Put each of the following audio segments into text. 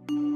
তুমি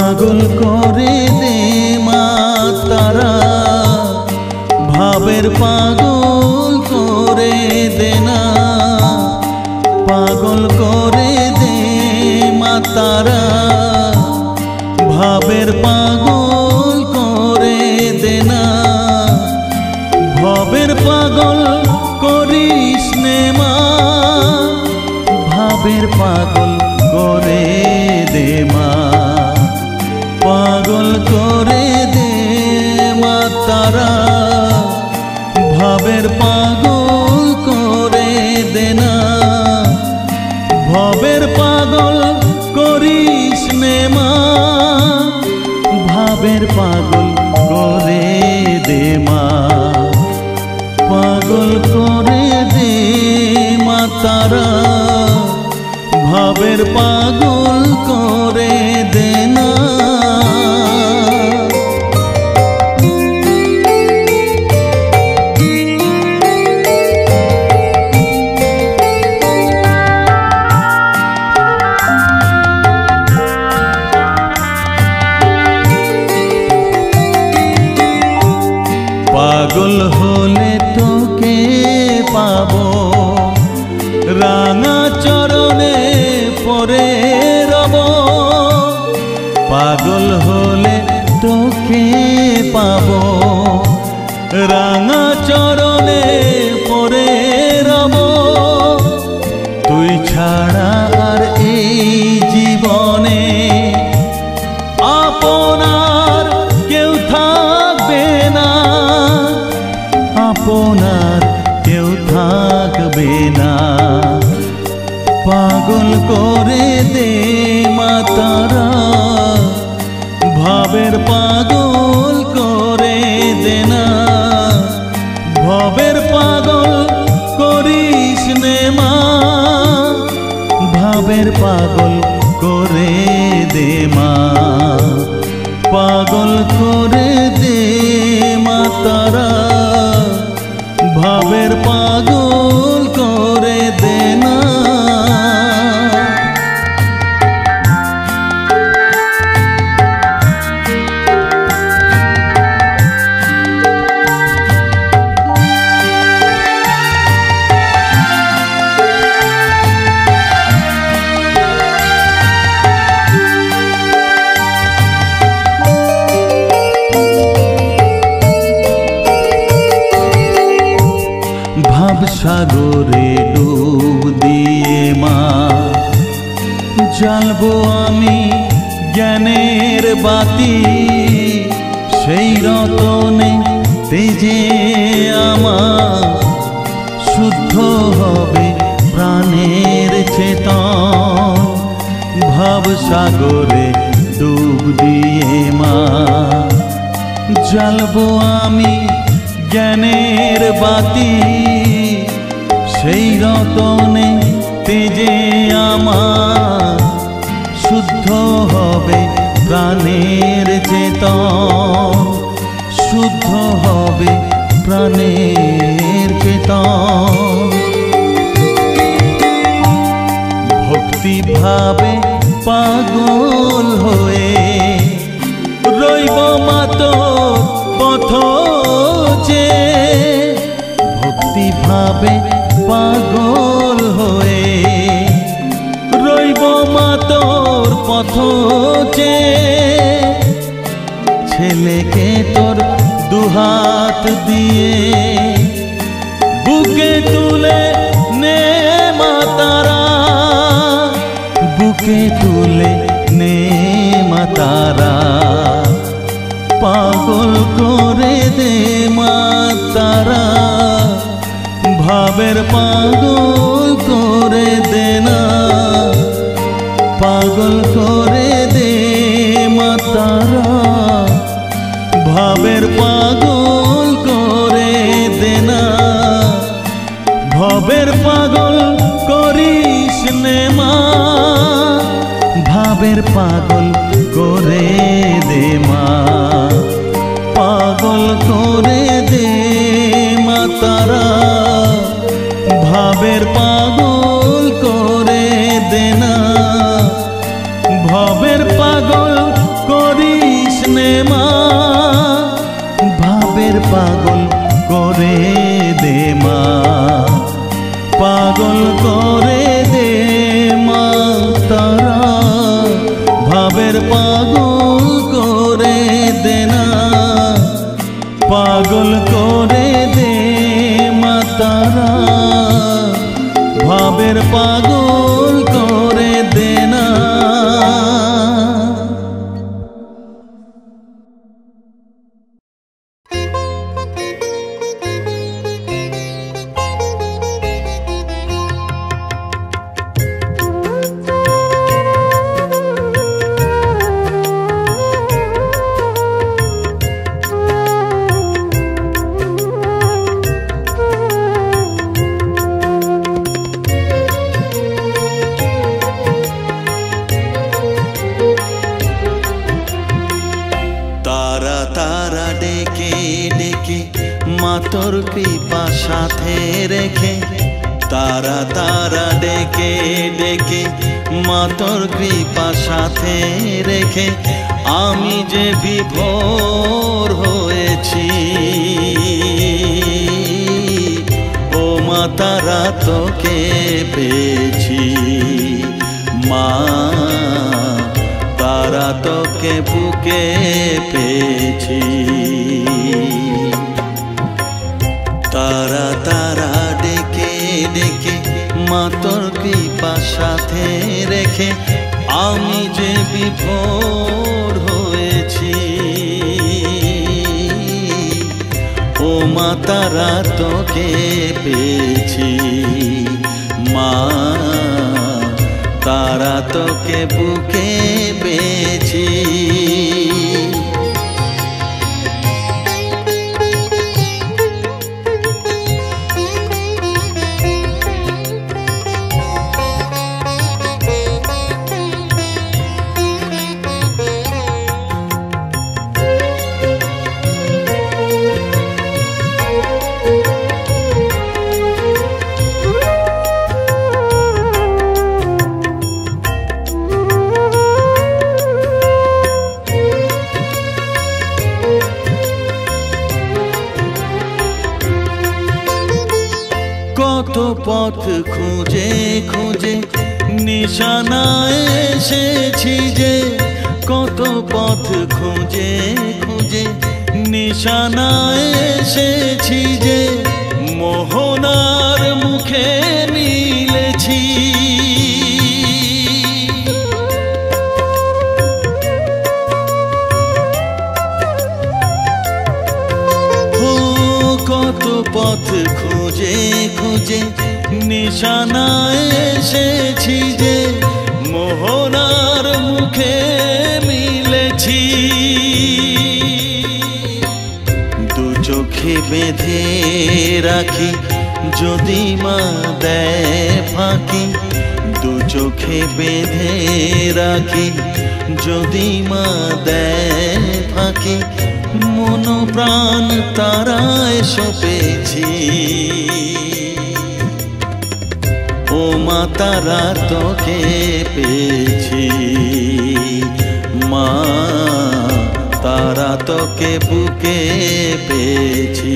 পাগল করে দে মা তারা, ভাবের পাগল করে দে না। পাগল করে দে মা তারা, ভাবের পাগল করে দে না। ভবের পাগল করিস নে মা, ভাবের পাগল করে দে মা। পাগল করে দে মা তারা, ভাবের পাগল করে দে না। ভবের পাগল করিস নে মা, ভাবের পাগল করে দে মা। পাগল করে দে মা তারা, ভাবের পাগল করে দে না। পাগল হলে তোকে পাবো, রাঙা চরণে পরে রব। পাগল হলে তোকে পাবো, রাঙা চরণে পরে রব। তুই ছাড়া আর এই জীবনে আপনার কেউ থাকবে না, আপনার কেউ থাকবে না। পাগল করে দে মা তারা, ভাবের পাগল করে দে না। ভবের পাগল করিস নে মা, ভাবের পাগল করে দে মা। পাগল করে দে মা তারা, ভাবের পাগল করে দে না। সাগরে ডুব দিয়ে মা, জ্বালবো আমি জ্ঞানের বাতি। সেই রতনে তেজে আমার শুদ্ধ হবে প্রাণের চেতন। ভাব সাগরে ডুব দিয়ে মা, জ্বালবো আমি জ্ঞানের বাতি। সেই রতনে তেজে আমার শুদ্ধ হবে প্রাণের চেতন। শুদ্ধ হবে প্রাণের চেতন। ভক্তি ভাবে পাগল হয়ে রইব মাতো পথ যে। ভক্তি ভাবে পাগল হয়ে রইব মা তোর পথ যে। ছেলেকে তোর দুহাত দিয়ে বুকে তুলে নে মা তারা, বুকে তুলে নে মা তারা। পাগল করে দে মা তারা, ভাবের পাগল করে দে না। পাগল করে দে মা তারা, ভাবের পাগল করে দে না। ভবের পাগল করিস নে মা, ভাবের পাগল করে দে মা। পাগল করে দে মা তারা, ভাবের পাগল করে দে না। ভবের পাগল পাগল করে দে মা, পাগল করে দে মা তারা, ভাবের পাগল করে দে না, পাগল করে দে মা তারা, ভাবের পাগল করে দে না। তোর কৃপা সাথে রেখে, তারা তারা ডেকে ডেকে মা তোর কৃপা সাথে রেখে, আমি যে বিভোর হয়েছি ও মা তারা তোকে পেয়েছি, মা তারা তোকে বুকে পেয়েছি। তারা তারা ডেকে ডেকে মা তোর কৃপা সাথে রেখে, আমি যে বিভোর হয়েছি ও মা তারা তোকে পেয়েছি, মা তারা তোকে বুকে পেয়েছি। কত পথ খুঁজে খুঁজে নিশানায় এসেছি যে, কত পথ খুঁজে খুঁজে নিশানায় এসেছি যে, মোহনার মুখে মিলেছি। কত পথ খুঁজে খুঁজে নিশানায় এসেছি যে, মোহনার মুখে মিলেছি। দু চোখে বেঁধে রাখি যদি মা দেয় ফাঁকি, দু চোখে বেঁধে রাখি যদি মা দেয় ফাঁকি, মন প্রাণ তারায় সপেছি ও মা তারা তোকে পেয়েছি, মা তারা তোকে বুকে পেয়েছি।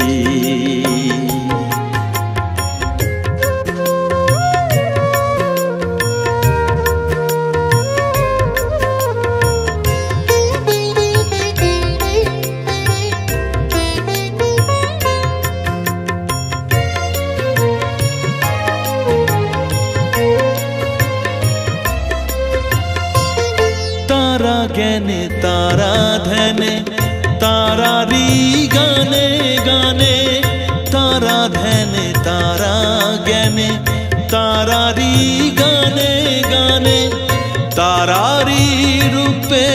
तारा ज्ञाने तारा ध्याने तारारी गाने गाने, तारा ध्याने तारा ज्ञाने तारारी गाने गाने, तारारी रूपे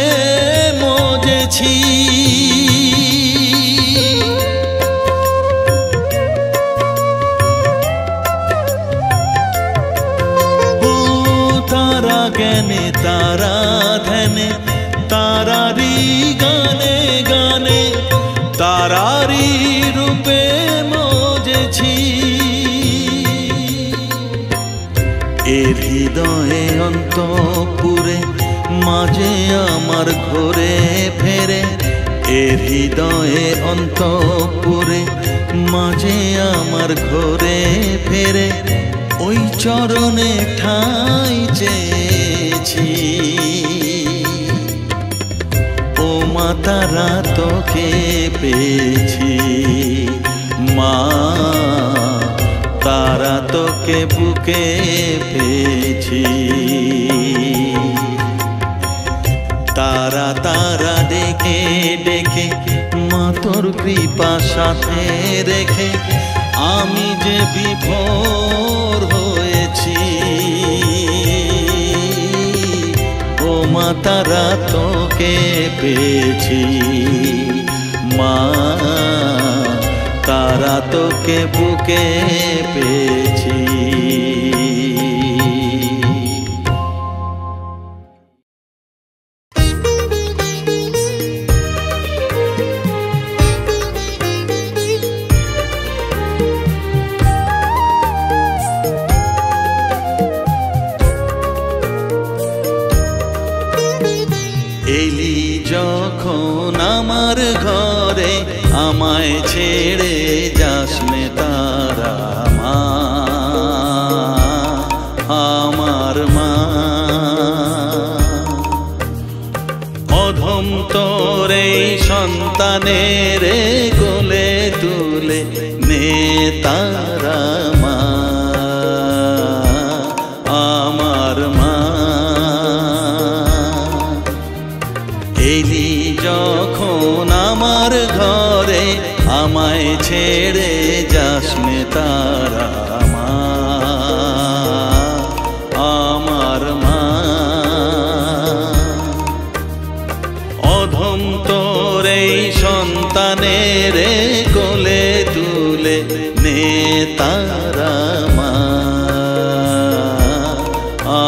मोजेছি। तारा ज्ञाने तारा ध्याने तारारी गाने गाने, तारारी रूपे मोजेছি। এর হৃদয়ে অন্তপুরে মাঝে আমার ঘরে ফেরে, এর হৃদয়ে অন্তঃপুরে মাঝে আমার ঘরে ফেরে ওই চরণে ঠাঁই চেয়েছি। ও মা তারা তোকে পেয়েছি, মা তারা তোকে বুকে পেয়েছি। তারা তারা ডেকে ডেকে মা তোর কৃপা সাথে রেখে আমি যে বিভোর হয়েছি। ও মা তারা তোকে পেয়েছি, মা তারা তোকে বুকে পেয়েছি। এলি যখন আমার ঘরে আমায় ছেড়ে যাস নে তারা মা, আমার মা। অধম তোর এই সন্তানের কোলে তুলে নে তারা মা, আমার মা। এলি যখন আমার ঘরে আমায় ছেড়ে যাস নে তারা মা, আমার মা। অধম তোর এই সন্তানের কোলে তুলে নে তারা মা,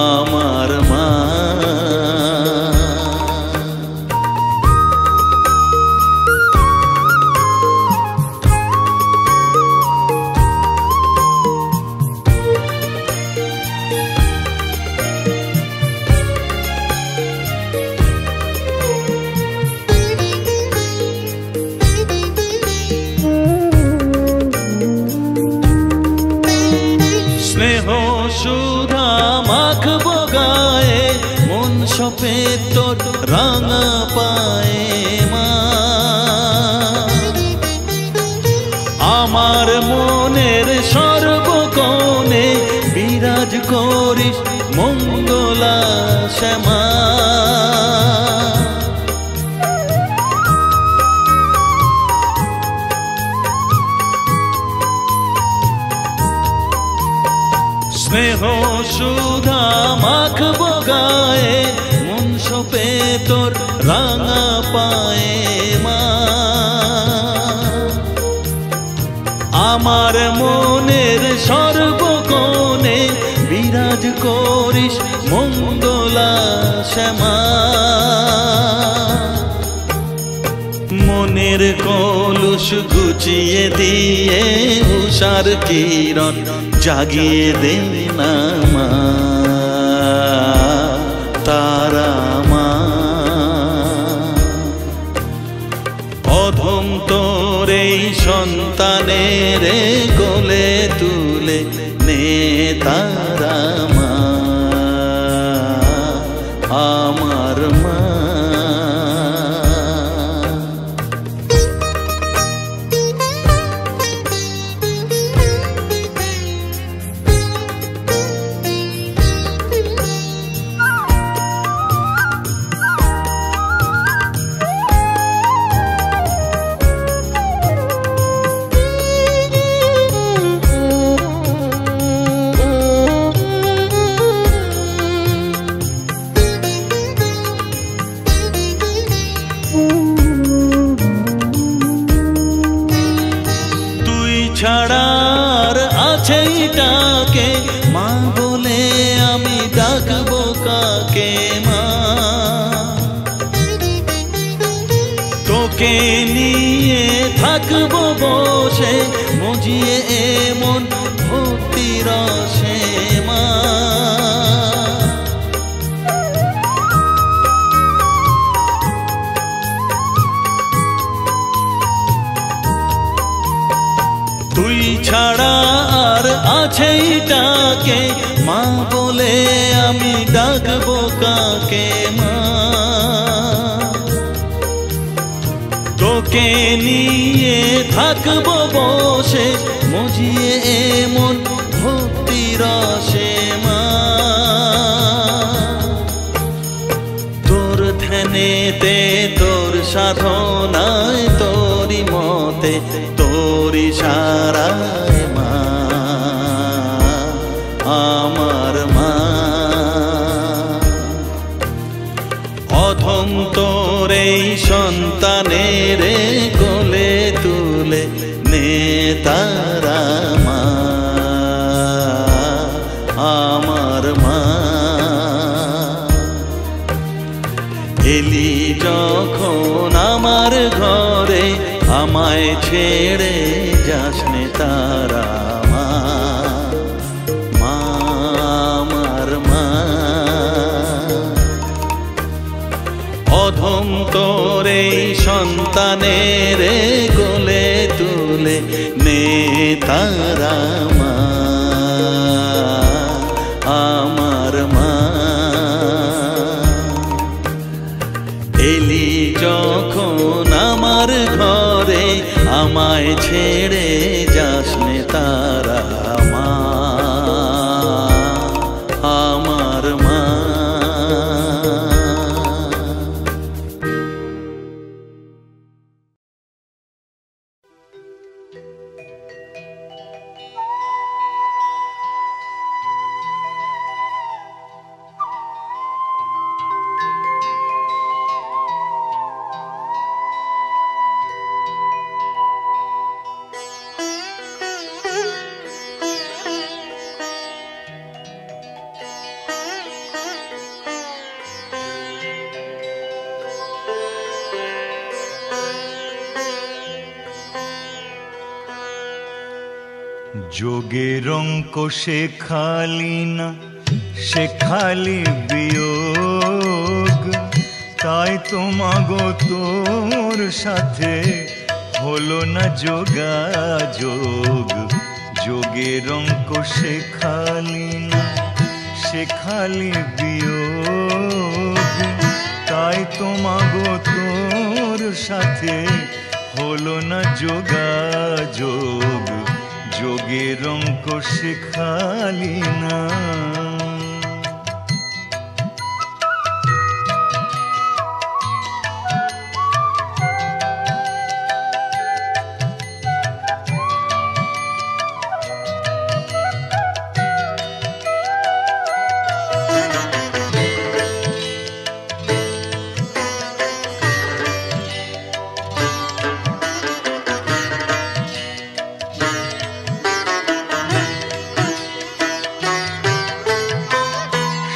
আমার মা। স্নেহ সুধা মাখবো গায়ে মন সপে তোর রাঙা পায়ে মা। আমার মনের সর্বকোণে বিরাজ করিস মঙ্গলা শ্যামা। স্নেহ সুধা মাখবো গায়ে মন সপে তোর রাঙা পায়ে মা। আমার মনের সর্বকোণে বিরাজ করিস মঙ্গলা শ্যামা। মনের কলুষ ঘুচিয়ে দিয়ে উষার কিরণ জাগিয়ে দে না মা, তারা মা। অধম তোর এই সন্তানের কোলে তুলে নে তারা মা, আমার মা। ছাড়ার আছেই ডাকে মা বলে আমি ডাকবো কাকে মা। তোকে নিয়ে থাকবো বসে মজিয়ে এমন ভক্তি রসে মা। কাছেইটাকে মা বলে আমি ডাকবো কাকে মা তোকে নিয়ে থাকবো বসে মজিয়ে এমন ভক্তি রসে মা তোর ধ্যানেতে তোর সাধনায় তোরি মতে তোরি সারায় মা আমার মা অধম তোর এই সন্তানের কোলে তুলে নে তারা মা আমার মা এলি যখন আমার ঘরে আমায় ছেড়ে যাস নে তারা মা আমার মা অধম তোর এই সন্তানের কোলে তুলে নে তারা মা আমার মা এলি যখন আমার ঘরে আমায় ছেড়ে যাস নে তারা মা আমার মা যোগের অঙ্ক শেখালি না, শেখালি বিয়োগ, তাই তোমাগো তোর সাথে হলো না যোগাযোগ। যোগের অঙ্ক শেখালি না, শেখালি বিয়োগ, তাই তোমাগো তোর সাথে হলো না যোগাযোগ। যোগের অঙ্ক শেখালি না।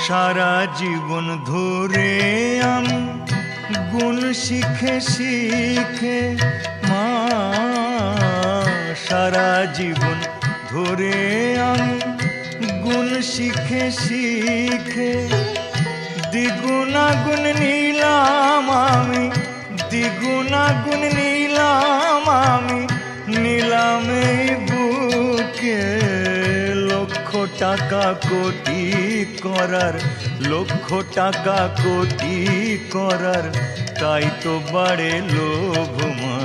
সারা জীবন ধরে আমি গুণ শিখে শিখে মা, সারা জীবন ধরে আমি গুণ শিখে শিখে দ্বিগুণাগুণ নিলাম আমি, দ্বিগুণাগুণ নিলাম আমি, নিলাম এই বুকে। লক্ষ টাকা কোটি করার, লক্ষ টাকা কোটি করার, তাই তো বাড়ে লোভ মা।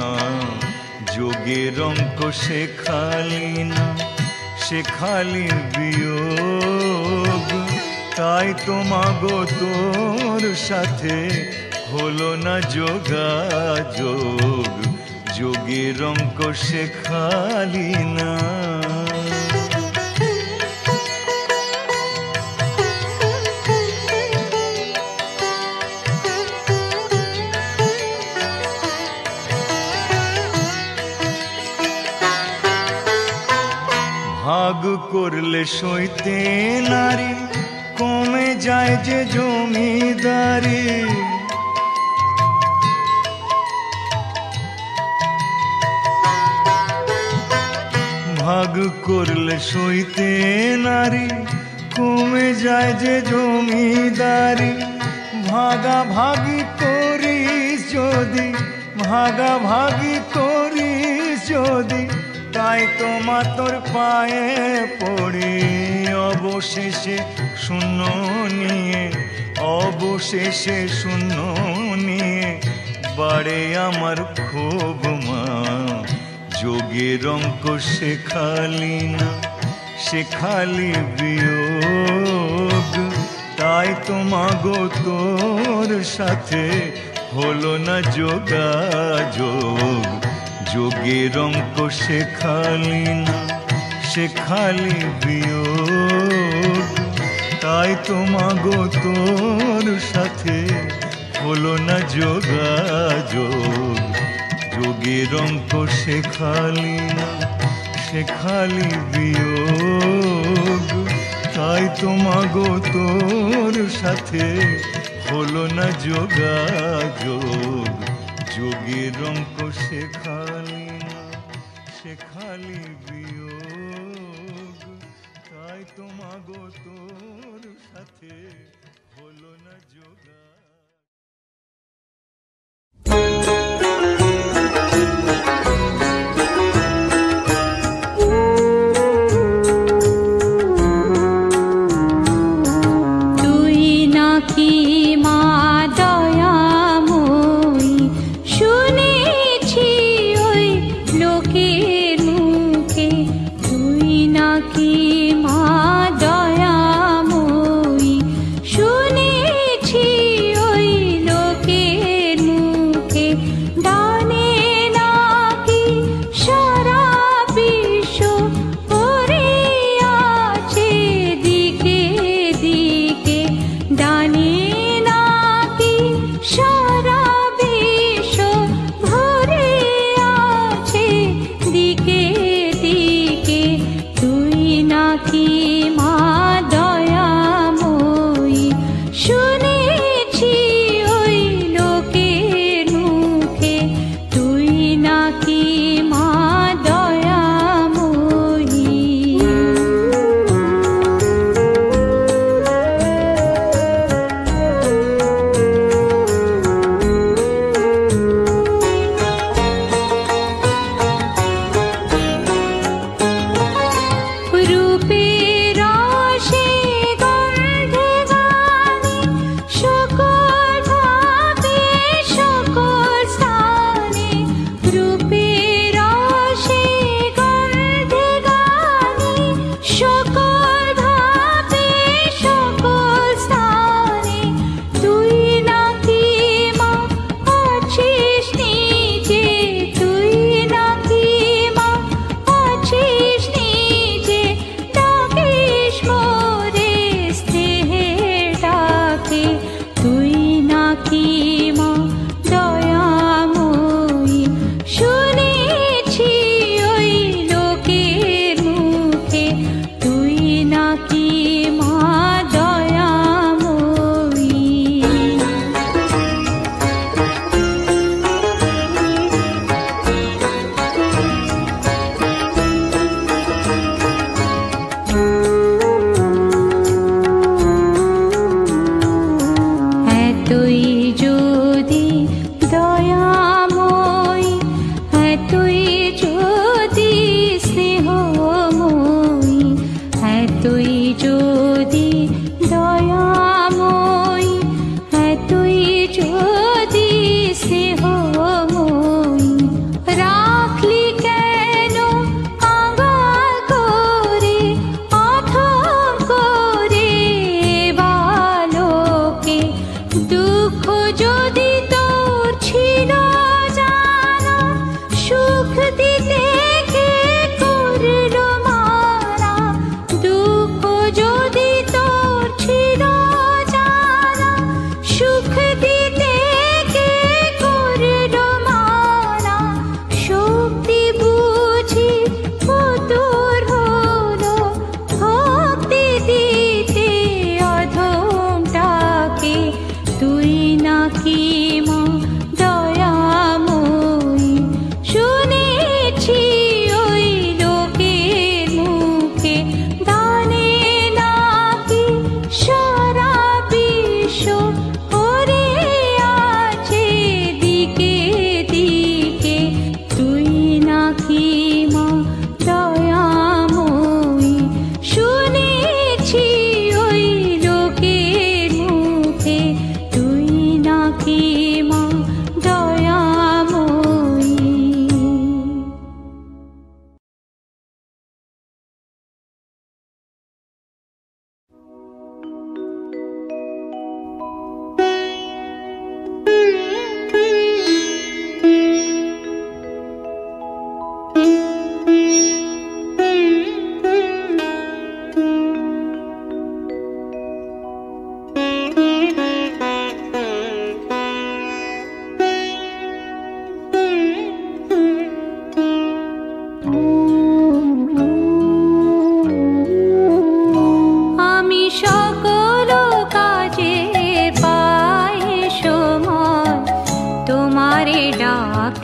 যোগের অঙ্ক শেখালি না, শেখালি বিয়োগ, তাই তো মাগো তোর সাথে হলো না যোগাযোগ। যোগের অঙ্ক শেখালি না। ভাগ করলে সইতে নারী, কমে যায় যে জমিদারি। ভাগ করলে সইতে নারী, কমে যায় যে জমিদারি। ভাগাভাগি করিস যদি, ভাগাভাগি করিস যদি, তাই তো মা তোর পায়ে পড়ে অবশেষে শূন্য নিয়ে, অবশেষে শূন্য নিয়ে বাড়ে আমার ক্ষোভ মা। যোগের অঙ্ক শেখালি না, শেখালি বিয়োগ, তাই তো মাগো তোর সাথে হলো না যোগাযোগ। যোগের অঙ্ক শেখালি না, শেখালি বিয়োগ, তাই তো মাগো তোর সাথে হলো না যোগাযোগ। যোগের অঙ্ক শেখালি না, শেখালি বিয়োগ, তাই তো মাগো তোর সাথে হলো না যোগাযোগ। যোগের অঙ্ক শেখালি না, শেখালি বিয়োগ, তাই তো মাগো তোর সাথে হলো না যোগাযোগ। তুই নাকি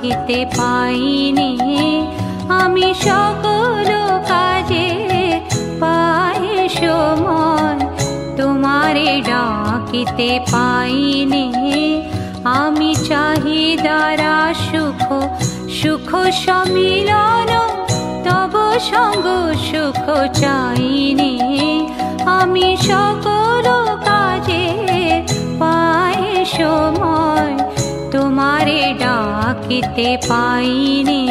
ডাকিতে পাইনি, আমি সকল কাজে পাই সময় তোমারে ডাকিতে পাইনি। আমি চাহিদারা সুখ সুখ সম্মিলন, তব সঙ্গ সুখ চাইনি। আমি সকল কাজে পাই সময় তোমারে ডাকিতে পাইনি।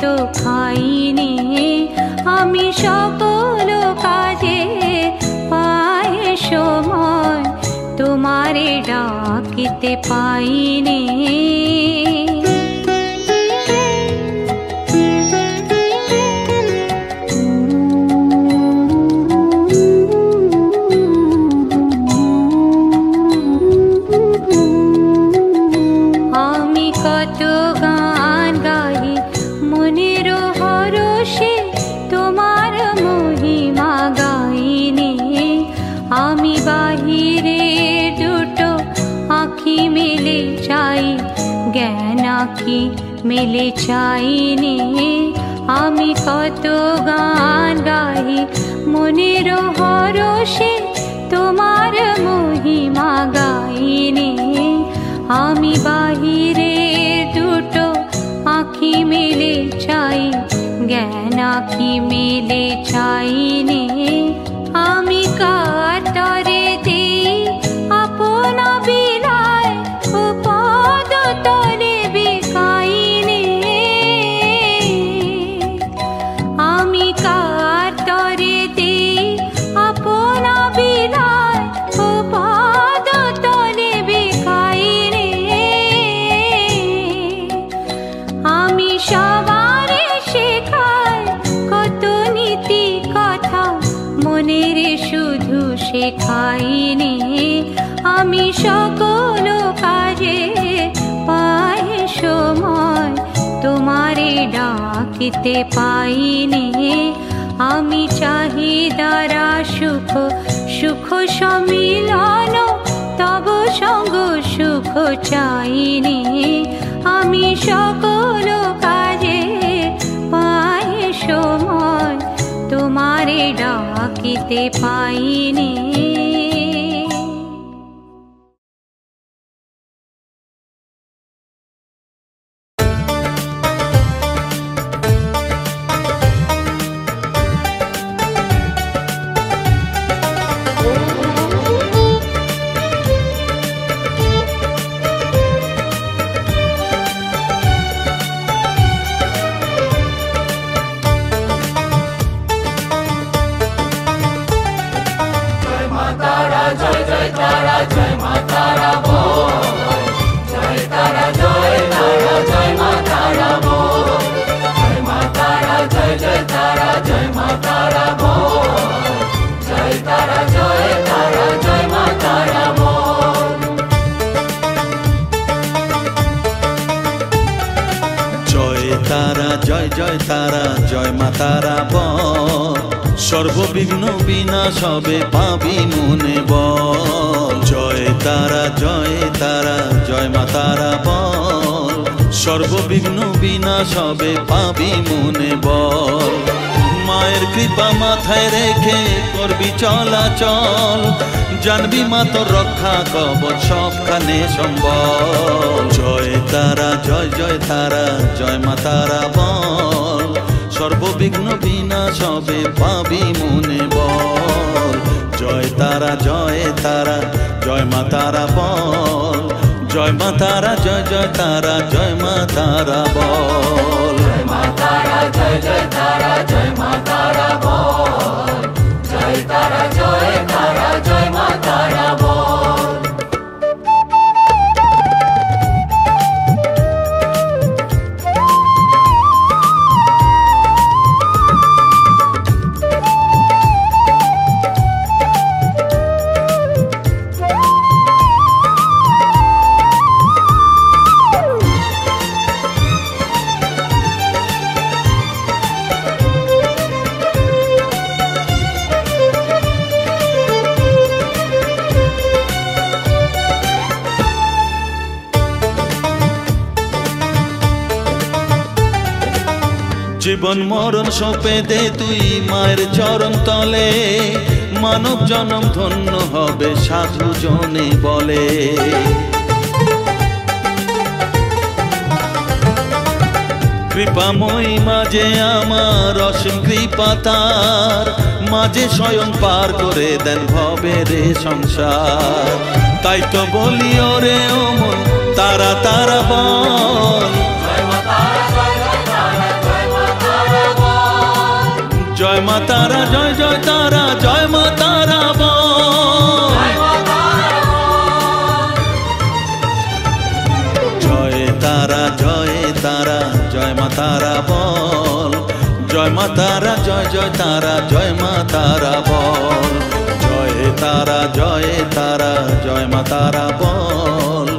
তো খাইনি, আমি সকল কাজে পাই সময় তোমারে ডাকিতে পাইনি। আমি কত গান গাই মনের হরষে, তোমার মহিমা গাইনি। আমি বাহিরে দুটো আঁখি মেলে চাই, জ্ঞান আঁখি মেলে চাইনি। আমি কত গান গাই মনের হরষে, তোমার মহিমা গাইনি। আমি বাহিরে দুটো আঁখি মেলে চাই, জ্ঞান আঁখি মেলে চাইনি। আমি কার তরে দেই আপন বিলায়, ও পদ তলে বিকাইনি। আমি কার তরে দেই আপন বিলায়, ও পদ তলে বিকাইনি। আমি সবারে শেখাই কত নীতি কথা, মনের শুধু শেখাইনি। আমি সকল কাজে পাই সময় তোমারে ডাকিতে পাইনি। আমি চাহিদারা সুখ সুখ সম্মিলন, তব সঙ্গ সুখ চাইনি। আমি সকল কাজে পাই সময় তোমারে ডাকিতে পাইনি। জয় জয় তারা জয় মা তারা বল, সর্ববিঘ্ন বিনাশবে পাবি মনে বল। জয় তারা জয় মা তারা বল, সর্ববিঘ্ন বিনাশবে পাবি মনে বল। মায়ের কৃপা মাথায় রেখে করবি চলাচল, জানবি মা তোর রক্ষা কবচ সবখানে সম্বল। জয় তারা জয় মা তারা বল, সর্ববিঘ্ন বিনাশবে পাবি মনে বল। জয় তারা জয় মা তারা বল, জয় মা তারা, জয় জয় তারা, জয় মা তারা বল। জয় মা তারা, জয় জয় তারা, জয় মা তারা বল। জয় তারা, জয় তারা, জয় মা তারা বল। জীবন মরণ সঁপে দে তুই মায়ের চরণ তলে, মানব জনম ধন্য হবে সাধু জনে বলে। কৃপাময়ী মাঝে আমার অসীম কৃপা তার, মাঝে স্বয়ং পার করে দেন ভবের সংসার। তাই তো বলি ওরে ও মন তারা তারা বল। জয় মা তারা, জয় জয় তারা, জয় মা তারা বল। জয় তারা, জয় তারা, জয় মা তারা বল। জয় মা তারা, জয় জয় তারা, জয় মা তারা বল। জয় তারা, জয় তারা, জয় মা তারা বল।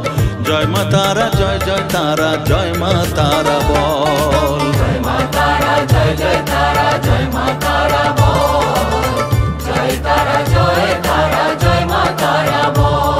জয় মা তারা, জয় জয় তারা, জয় মা তারা বল। জয় মা তারা, জয় জয় তারা, জয় মা তারা বল। জয় তারা, জয় তারা, জয় মা তারা বল।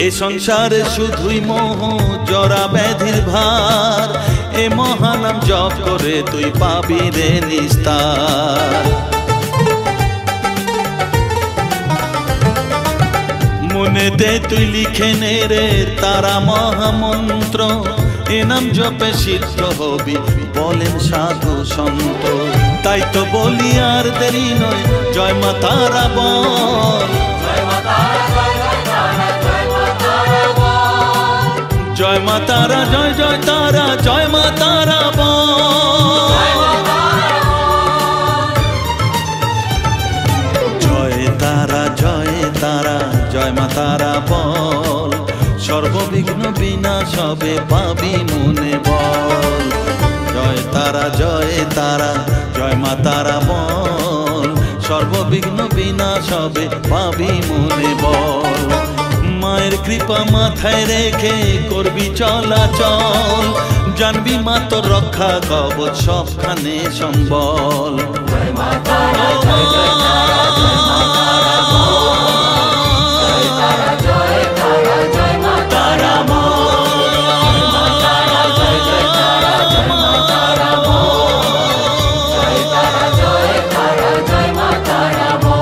এ সংসারে শুধুই মোহ জরা ব্যাধির ভার, এ মহানাম জপ করে তুই পাবি রে নিস্তার। মনেতে তুই লিখে নে রে তারা মহামন্ত্র, এ নাম জপে সিদ্ধ হবি বলেন সাধু সন্ত। তাই তো বলি আর দেরি নয়, জয় মা তারা বল। জয় মা তারা, জয় জয় তারা, জয় মা তারা বল। জয় মা তারা, জয় জয় তারা, জয় মা তারা বল। জয় তারা, জয় তারা, জয় মা তারা বল। সর্ববিঘ্ন বিনাশ হবে পাবি মনে বল। জয় তারা, জয় তারা, জয় মা তারা বল। সর্ববিঘ্ন বিনাশ হবে পাবি মনে বল। মায়ের কৃপা মাথায় রেখে করবি চলাচল, জানবি মা তোর রক্ষা কবচ সবখানে সম্বল। জয় মা তারা, জয় জয় তারা, জয় মা তারা বল। জয় তারা, জয় তারা, জয় মা তারা বল। জয় মা তারা, জয় জয় তারা, জয় মা তারা বল। জয় তারা, জয় তারা, জয় মা তারা বল।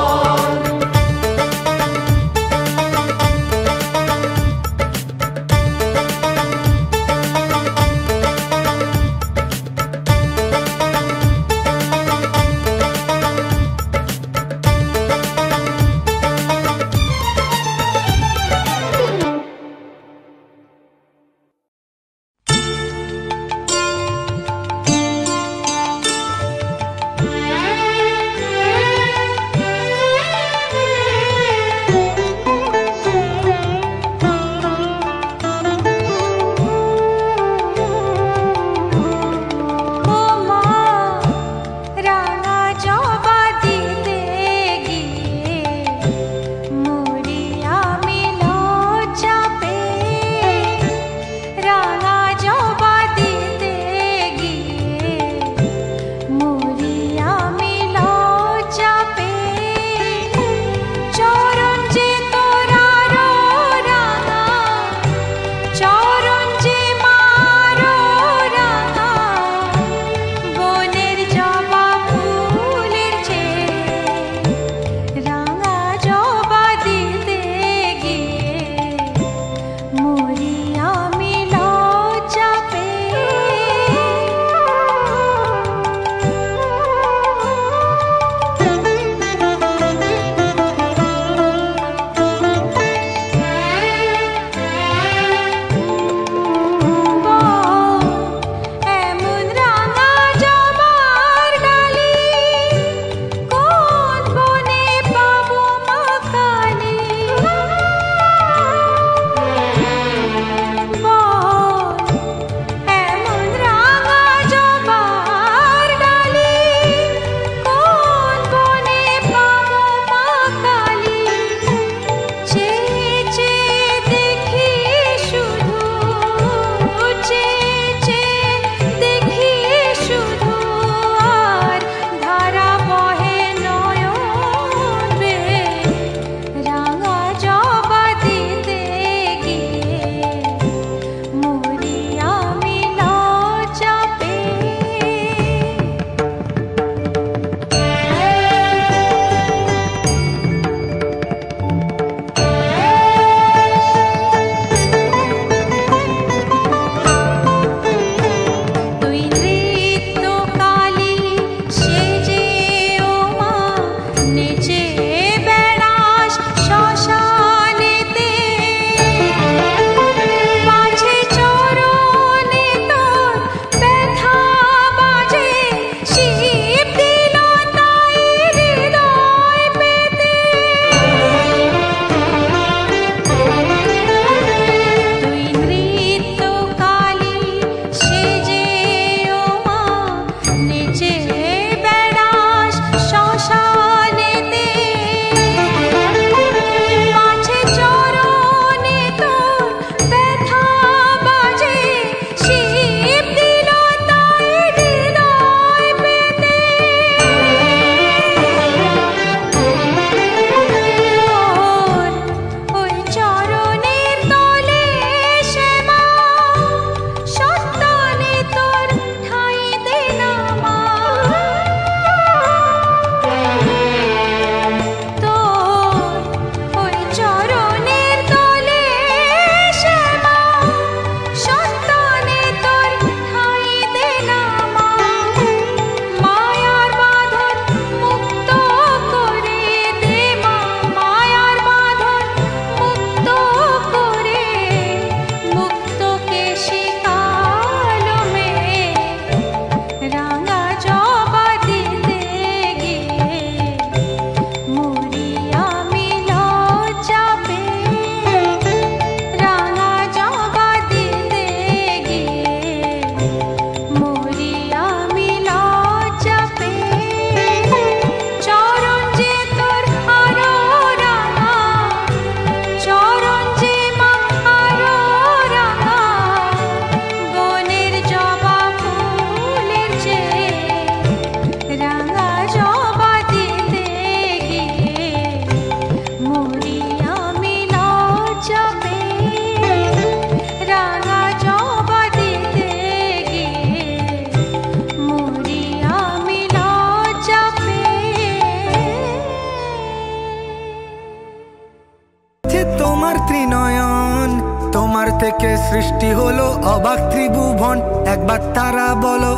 সৃষ্টি হলো অবাক ত্রিভুবন। একবার তারা বলো,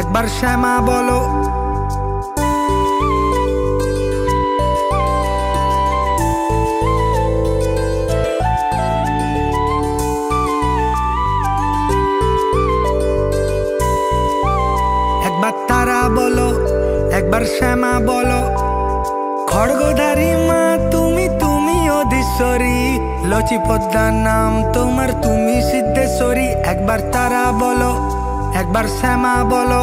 একবার শ্যামা বলো। একবার তারা বলো, একবার শ্যামা বলো। খড়গধারী মা তুমি, তুমি অধীশ্বরী। লচি পদ্মার নাম তোমার, তুমি সিদ্ধেশ্বরী। একবার তারা বলো, একবার শ্যামা বলো।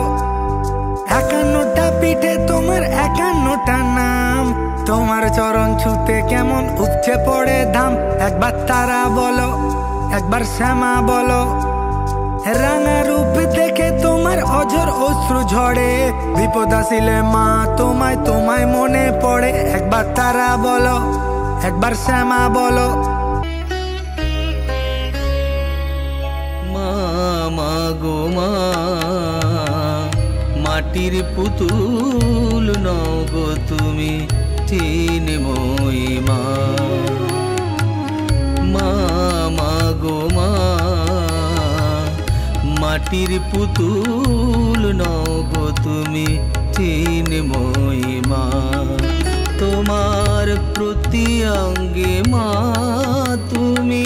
51টা পিঠে তোমার 51টা নাম, তোমার চরণ ছুতে কেমন উপচে পড়ে ধাম। একবার তারা বলো, একবার শ্যামা বলো। রাঙা রূপ দেখে তোমার অঝর অশ্রু ঝরে, বিপদ আসিলে মা তোমায় তোমায় মনে পড়ে। একবার তারা বলো, একবার শ্যামা বলো। মা মা গো মা, মাটির পুতুল নও গো তুমি, চিন্ময়ী মা। মা মা গো মা, মাটির পুতুল নও গো তুমি, চিন্ময়ী মা। তোমার প্রতি অঙ্গে মা তুমি,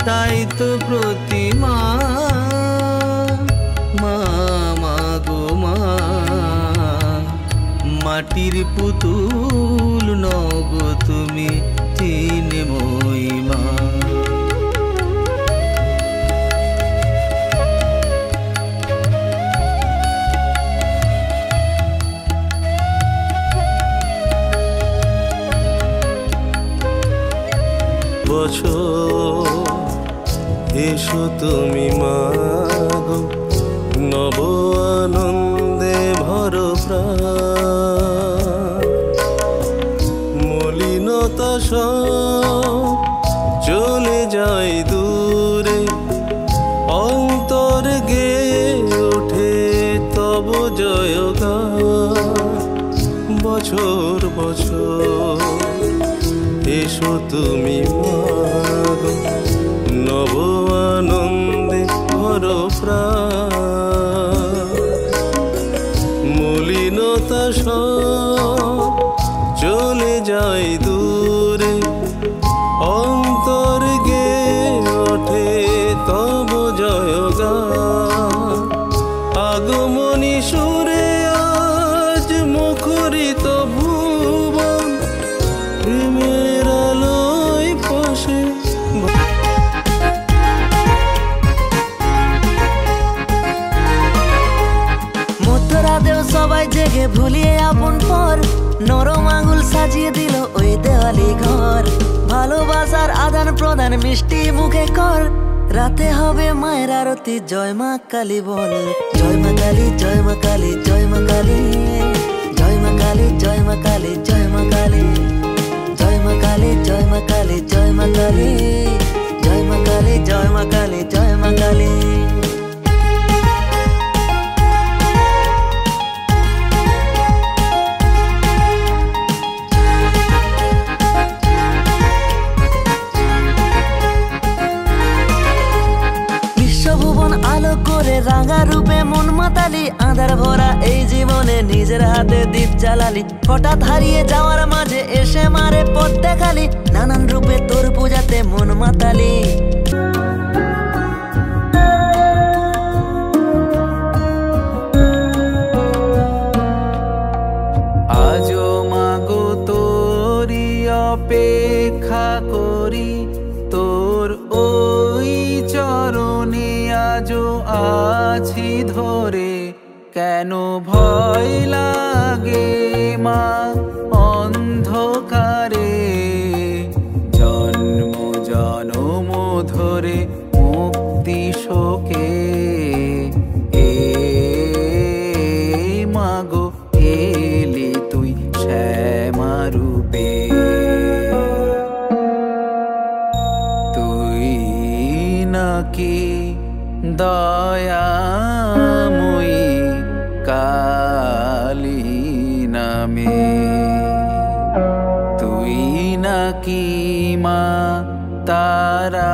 তাই তো প্রতিমা। মা মা গো মা, মাটির পুতুল নও গো তুমি, চিন্ময়ী মা। বছর এসো তুমি মা গো, নব আনন্দে ভর প্রাণ। মলিনতা সব চলে যায় দূরে, অন্তর গেয়ে ওঠে তব জয়গান। বছর বছর এসো তুমি মা গো, নব আনন্দে ভর প্রাণ। মলিনতা সব চলে যায় দূরে, অন্তর গেয়ে ওঠে তব জয়গান। আগমনী সুরে আজ মুখরিত ভুবন, প্রেমের আলোয় পাশে। মধ্যরাতেও সবাই জেগে ভুলিয়ে আপন পর, নরম আঙুল সাজিয়ে দিল ওই দেওয়ালি ঘর। ভালোবাসার আদান প্রদান মিষ্টি মুখে কর, রাতে হবে মায়ের আরতি। জয় মা কালী বল, জয় মা কালী, জয় মা কালী, জয় মা কালী। জয় মা কালী, জয় মা কালী, জয় মা কালী। জয় মা কালী, জয় মা কালী, জয় মা কালী। জয় মা কালী, জয় মা কালী, জয় মা কালী। বিশ্বভুবন আলো করে রাঙা রূপে মন মাতালি, আঁধার ভরা এই জীবনে নিজের হাতে দীপ জ্বালালি। হঠাৎ হারিয়ে যাওয়ার মাঝে এসে মারে পথ দেখালি, নানান রূপে তোর পূজাতে মন মাতালি। আজো মাগো তোরি অপেক্ষা করি, তোর ওই চরণে আজো আছি ধরে। কেন ভয় লাগে মা অন্ধকারে, জন্ম জনম ধরে মুক্তি শোকে। এ মাগো এলি তুই শ্যামা রূপে, তুই নাকি দয়াময়ী কালী নামে। তুই নাকি মা তারা।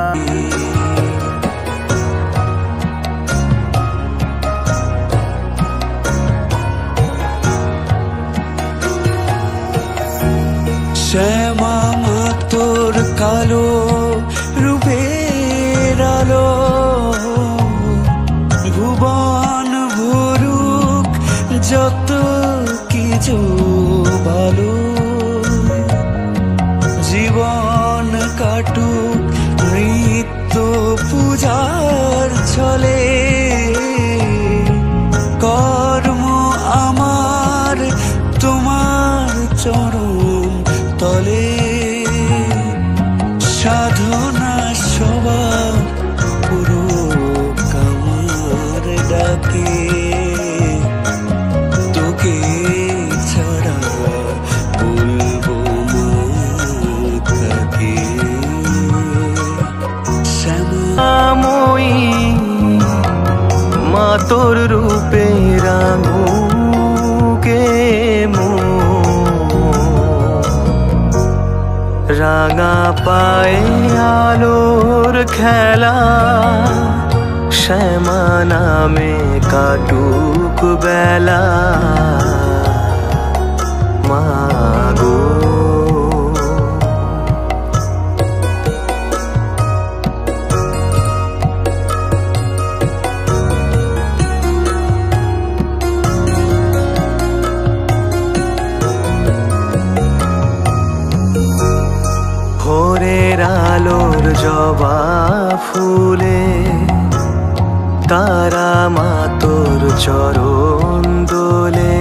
শ্যামা মা তোর কালো রূপের আলো ভুবন ভরুক যত কিছু ভালো জীবন কাটুক নিত্য পূজার ছলে কর্ম আমার তোমার চরণ তলে সাধনা সবার পুরো কামার ডাকে তোকে ছাড়া বলবো মাকে শ্যামাময়ী মা তোর রূপে রাঙুকে রাঙা পায়ে আলোর খেলা শ্যামা নামে কাটুক বেলা মাগো ভোরের আলোর জবা ফুলে তারা মা তোর চরণ দোলে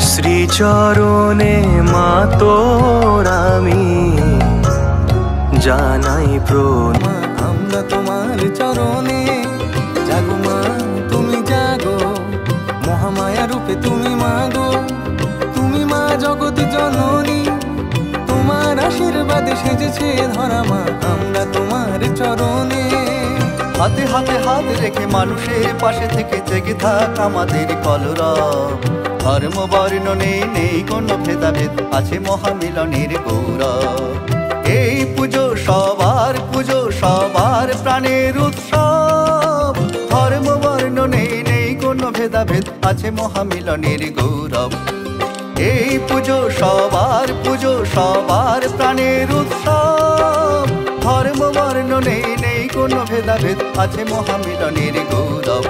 শ্রীচরণে মা তোর আমি জানাই প্রণাম আমরা তোমার চরণে জাগো মা তুমি জাগো মহামায়া রূপে তুমি মাগো তুমি মা জগৎ জননী তোমার আশীর্বাদে সেজেছে ধরা মা আমরা তোমার চরণে হাতে হাতে হাত রেখে মানুষের পাশে থেকে জেগে থাক আমাদের কলরব ধর্ম বর্ণ নেই কোনো ভেদাভেদ আছে মহামিলনের গৌরব এই পুজো সবার প্রাণের উৎসব ধর্ম বর্ণ নেই কোনো ভেদাভেদ আছে মহামিলনের গৌরব এই পুজো সবার প্রাণের উৎসব ধর্ম বর্ণ নেই কোনো ভেদাভেদ আছে মহামিলনের গৌরব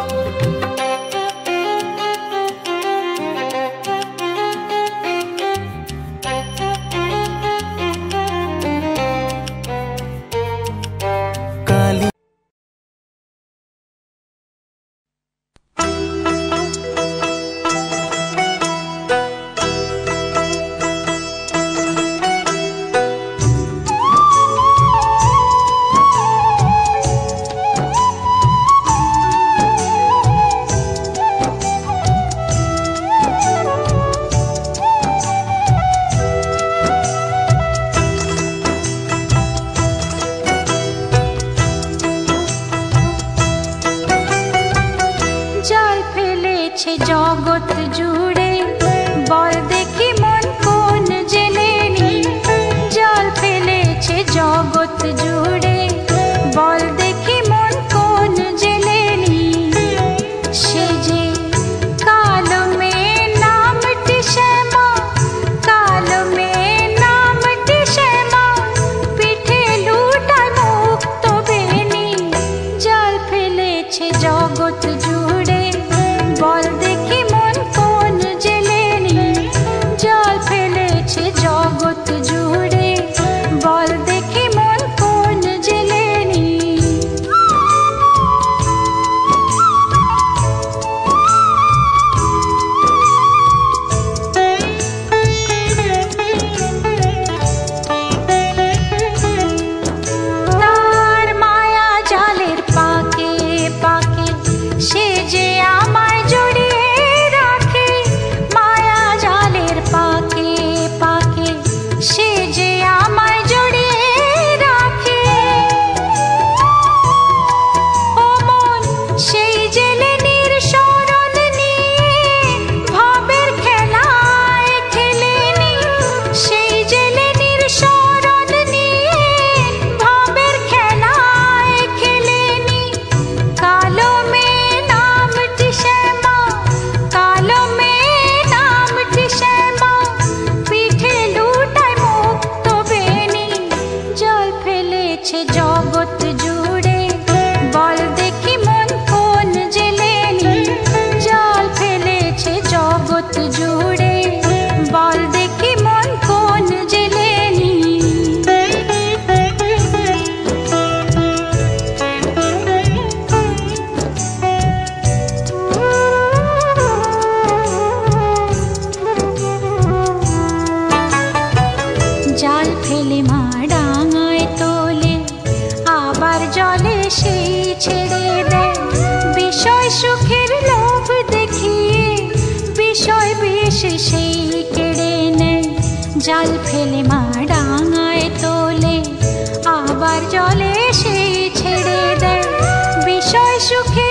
জগৎ জুড়ে বল দেখি মন কোন জেলেনি জল ফেলেছে জগৎ জুড়ে বল দেখি মন কোন জেলেনি সে যে কালো মেয়ে নামটি শ্যামা কালো মেয়ে নামটি শ্যামা পিঠে লুটায় মুক্ত বেনি জল ফেলেছে জগৎ জুড়ে বল দেখি মন কোন জেলেনি বিষয় বিষ সেই কেড়ে নেয়, জাল ফেলে মা ডাঙায় তোলে, আবার জলে সেই ছেড়ে দেয়। বিষয় সুখে